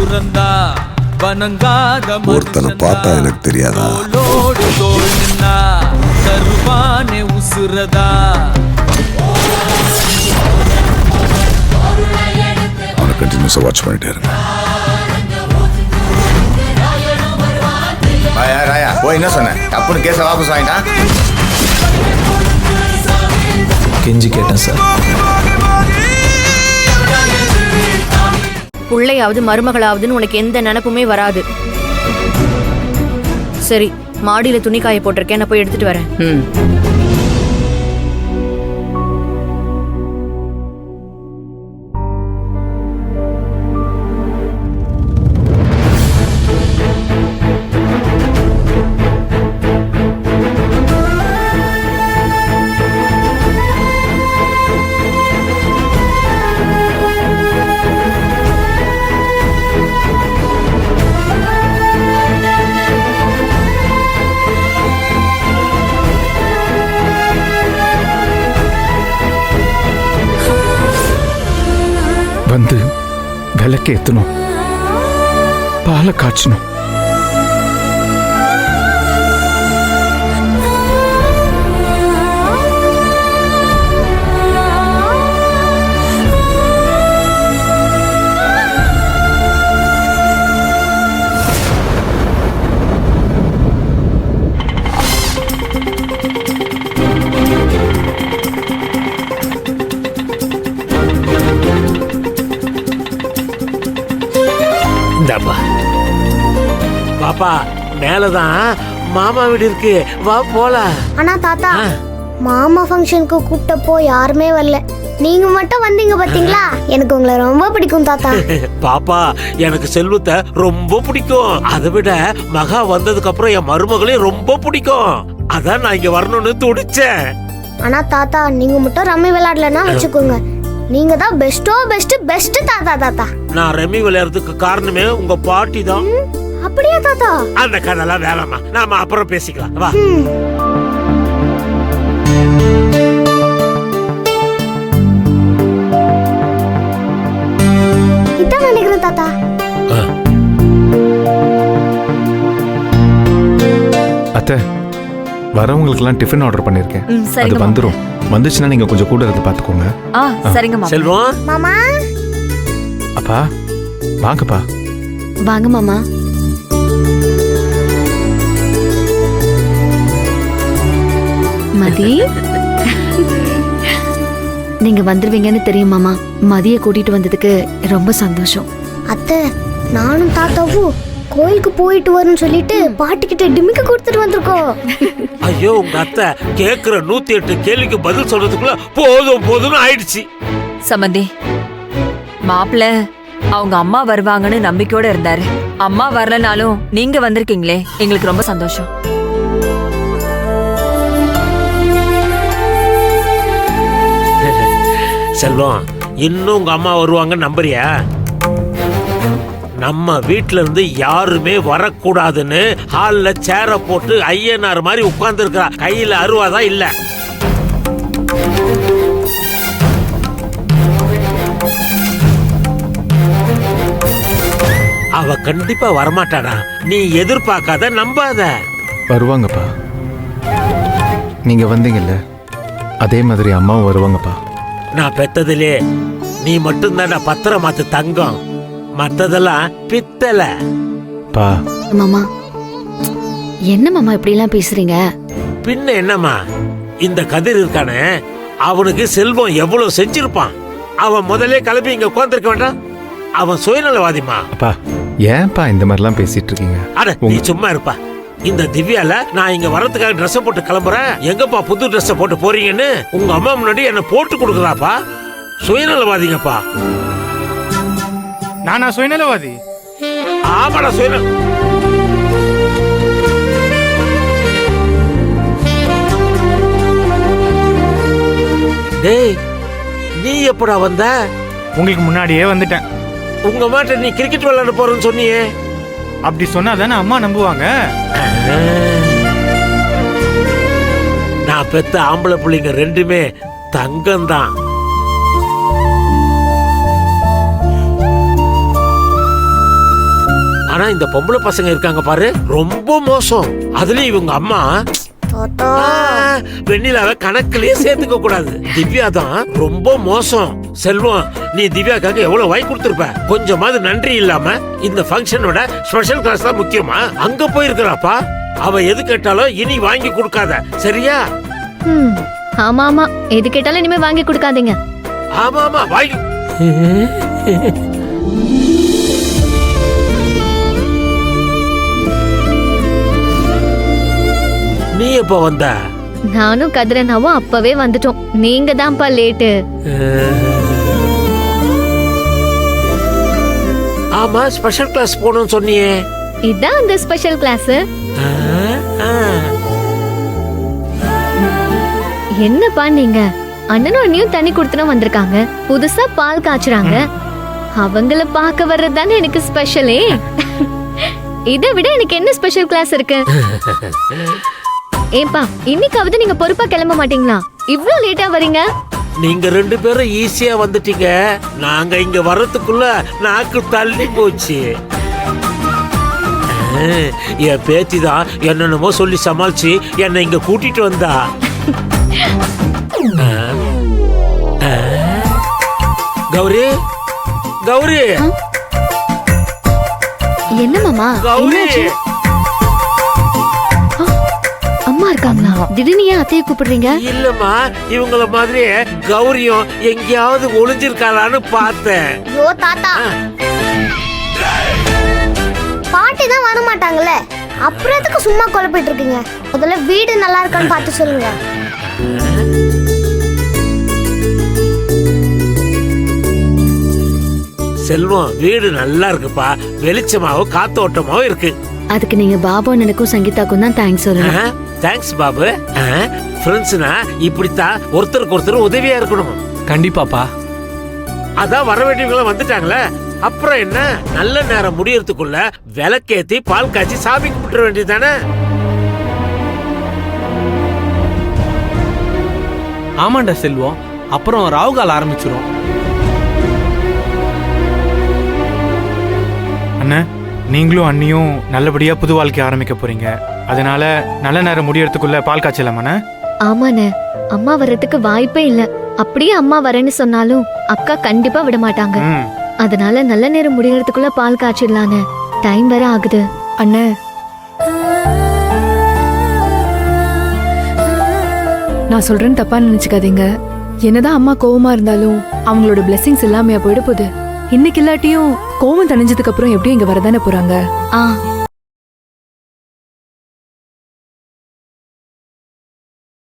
துறந்தா வணங்காத ஒருத்தனை பார்த்தா எனக்கு தெரியாதா? தோளோடு தோள் நின்னா தருவானே உசுரதா. அவனை கண்டினியூஸா வாட்ச் பண்ணிட்டே இருங்க. ராயா போய் என்ன சொன்னேன்? தப்புன்னு கேஸை வாபஸ் வாங்கிட்டான். கெஞ்சி கேட்டேன் சார். பிள்ளையாவது மருமகளாவதுன்னு உனக்கு எந்த நினைப்புமே வராது. சரி, மாடியில துணி காய போட்டிருக்கேன், நான் போய் எடுத்துட்டு வரேன். வந்து விளக்கு ஏற்றணும், பாலை காய்ச்சணும். பாப்பா மேலதான் மாமா வீடு இருக்கு, வா போலாம். ஆனா தாத்தா, மாமா ஃபங்க்ஷனுக்கு கூப்பிட்டப்போ யாருமே வரல, நீங்க மட்டும் வந்தீங்க பாத்தீங்களா? எனக்கு உங்களை ரொம்ப பிடிக்கும் தாத்தா. பாப்பா எனக்கு செல்வத்தை ரொம்ப பிடிக்கும். அதை விட மகா வந்ததுக்கு அப்புறம் என் மருமகளையும் ரொம்ப பிடிக்கும். அதான் நான் இங்க வரணும்னு துடிச்சேன். ஆனா தாத்தா, நீங்க மட்டும் ரம்மி விளையாடலன்னா வச்சுக்கோங்க, நீங்க தான் பெஸ்ட் தாத்தா. தாத்தா நான் ரம்மி விளையாடுறதுக்கு காரணமே உங்க பாட்டி தான். அப்படியா தாத்தா? அந்த கதைலாம் வேணாமா, நாம அப்புறம் பேசிக்கலாம், வா. இதான் நினைக்கிறேன் தாத்தா. அத்தை, வரவங்களுக்கெல்லாம் டிஃபன் ஆர்டர் பண்ணிருக்கேன், அது வந்துரும். வந்துச்சுன்னா நீங்க கொஞ்சம் கூட இருந்து பாத்துக்கோங்க. சரிங்க மாமா. செல்வம், மாமா. அப்பா வாங்கப்பா. வாங்க மாமா. மதி, நீங்க வந்துருவீங்கன்னு தெரியும் மாமா. மதிய கூட்டிட்டு வந்ததுக்கு ரொம்ப சந்தோஷம். அத்தை, நானும் தாத்தாவும் கோயிலுக்கு போயிட்டு வரணும்னு சொல்லிட்டு பாட்டிக்கிட்ட டிமிக்கு கொடுத்துட்டு வந்திருக்கோம். ஐயோ உங்க அத்தை கேக்குற 108 கேள்விக்கு பதில் சொல்றதுக்குள்ள போதும் ஆயிடுச்சு. சம்பந்தி, மாப்பிள்ள அவங்க அம்மா வருவாங்கன்னு நம்பிக்கையோட இருந்தாரு. அம்மா வரலனாலும் நீங்க வந்திருக்கீங்களே, எங்களுக்கு ரொம்ப சந்தோஷம். செல்வம், இன்னும் உங்க அம்மா வருவாங்க நம்புறியா? நம்ம வீட்ல இருந்து யாருமே வரக்கூடாதுன்னு ஹால்ல சேர போட்டு ஐயனார் மாதிரி உட்கார்ந்து இருக்கா. கையில அருவாதான் இல்ல. அவ கண்டிப்பா வரமாட்டாடா. நீ எதிர்பார்க்காத, நம்பாத. வருவாங்கப்பா. நீங்க வந்தீங்கல்ல, அதே மாதிரி அம்மாவும் வருவாங்கப்பா. நான் பெத்ததிலே நீ மட்டும்தான்டா பத்திரமாத்து தங்கம், மத்ததெல்லாம் பித்தல. பா மாமா, என்ன மாமா இப்படி எல்லாம் பேசுறீங்க? பின்ன என்னம்மா, இந்த கதிர் இருக்கானே, அவனுக்கு செல்வம் எவ்வளவு செஞ்சிருப்பான். அவன் முதல்ல கிளம்பி இங்க உட்கார்ந்திருக்க வேண்டாம். அவன் சுயநலவாதிமா. அப்பா ஏன்பா இந்த மாதிரிலாம் பேசிட்டு இருக்கீங்க? அட நீ சும்மா இருப்பா. இந்த திவ்யால நான் இங்க வரதுக்காக ட்ரெஸ் போட்டு கிளம்புறேன், எங்கப்பா புது ட்ரெஸ் போட்டு போறீங்கன்னு உங்க அம்மா முன்னாடி என்ன போட்டு கொடுக்குறாப்பா. சுயநலவாதிங்கப்பா. நானா சுயநலவாதி? ஆமாடா சுயநல. டேய், நீ எப்படா வந்த? உங்களுக்கு முன்னாடியே வந்துட்டேன். உங்க மாட்ட நீ கிரிக்கெட் விளையாட போறேன்னு சொன்னியே. அப்படி சொன்னா தானே அம்மா நம்புவாங்க. நான் பெத்த ஆம்பளை பிள்ளைங்க ரெண்டுமே தங்கம்தான். ஆனா இந்த பொம்பளை பசங்க இருக்காங்க பாரு, ரொம்ப மோசம். அதுலயும் இவங்க அம்மா தாத்தா வெண்ணிலாவை கணக்குலயே சேர்த்துக்க கூடாது. திவ்யா தான் ரொம்ப மோசம். செல்வம், நீ திவ்யாக்காக எவ்வளவு வாங்கி கொடுத்திருப்ப. கொஞ்சமாவது நன்றி இல்லாம இந்த ஃபங்க்ஷனோட ஸ்பெஷல் கிளாஸ் தான் முக்கியமா அங்க போயிருக்கிறாப்பா. அவ எது கேட்டாலும் இனி வாங்கி கொடுக்காத, சரியா? ஆமா ஆமா, எது கேட்டாலும் இனிமே வாங்கி கொடுக்காதீங்க. ஆமா ஆமா வாங்கி. நீ எப்ப வந்த? நானும் கதிரனாவும் அப்பவே வந்துட்டோம். நீங்க தான்ப்பா லேட்டு. ஆமா, ஸ்பெஷல் கிளாஸ் போகணும்னு சொன்னியே. இதான் அந்த ஸ்பெஷல் கிளாஸ். என்னப்பா நீங்க? அண்ணனும் அண்ணியும் தண்ணி கொடுத்துனா வந்திருக்காங்க, புதுசா பால் காய்ச்சுறாங்க. அவங்கள பார்க்க வர்றது தானே எனக்கு ஸ்பெஷலே. இதை விட எனக்கு என்ன ஸ்பெஷல் கிளாஸ் இருக்கு? ஏப்பா, இன்னைக்காவது நீங்க பொறுப்பா கிளம்ப மாட்டீங்களா? இவ்ளோ லேட்டா வரீங்க. நீங்க 2 பேரும் ஈஸியா வந்துட்டீங்க. நாங்க இங்க வர்றதுக்குள்ள நாக்கு தள்ளி போச்சு. என் பேத்தி தான் என்னென்னமோ சொல்லி சமாளிச்சு என்னை இங்க கூட்டிட்டு வந்தா. கௌரி, கௌரி, என்ன மாமா? கௌரி. என்னாச்சு? அம்மா இருக்காங்களா? திடீர்னு ஏன் அத்தையை கூப்பிடுறீங்க? இல்லம்மா, இவங்கள மாதிரி கௌரியும் எங்கேயாவது ஒளிஞ்சிருக்காளான்னு பார்த்தேன். ஐயோ தாத்தா, பாட்டி தான் வர மாட்டாங்களே, அப்புறம் எதுக்கு சும்மா குழப்பிட்டு இருக்கீங்க? முதல்ல வீடு நல்லா இருக்கான்னு பார்த்து சொல்லுங்க. செல்வம், வீடு நல்லா இருக்குப்பா. வெளிச்சமாவும் காத்தோட்டமாவும் இருக்கு. அதுக்கு நீங்க பாபு அண்ணனுக்கும் சங்கீதாக்கும் தான் தேங்க்ஸ் சொல்லணும். தேங்க்ஸ் பாபு. ஃப்ரெண்ட்ஸ்னா இப்படித்தான் ஒருத்தருக்கு ஒருத்தர் உதவியா இருக்கணும். கண்டிப்பாப்பா. அதான் வர வேண்டியவங்க வந்துட்டாங்களே, அப்புறம் என்ன? நல்ல நேரம் முடியறதுக்குள்ள விளக்கேத்தி பால் காய்ச்சி சாமி கும்பிட வேண்டியதானே? ஆமாண்டா செல்வம், அப்புறம் ராவுகால் ஆரம்பிச்சிரும். அண்ணா, நீங்களும் அண்ணியும் நல்லபடியா புது வாழ்க்கை ஆரம்பிக்க போறீங்க. அதனால நல்ல நேரம் முடியறதுக்குள்ள பால் காய்ச்சலாமாண்ணே? ஆமாண்ணே, அம்மா வர்றதுக்கு வாய்ப்பே இல்ல. அப்படியே அம்மா வரேன்னு சொன்னாலும் அக்கா கண்டிப்பா விட மாட்டாங்க. அதனால நல்ல நேரம் முடியறதுக்குள்ள பால் காய்ச்சிடலான்னு. டைம் வேற ஆகுது. அண்ணே, நான் சொல்றேன்னு தப்பா நினைச்சுக்காதீங்க. என்னதான் அம்மா கோவமா இருந்தாலும் அவங்களோட பிளெஸிங்ஸ் இல்லாமையா போயிட போகுது. இன்னைக்கு இல்லாட்டியும் கோவம் தணிஞ்சதுக்கு அப்புறம் எப்படியும் இங்க வரதானே போறாங்க.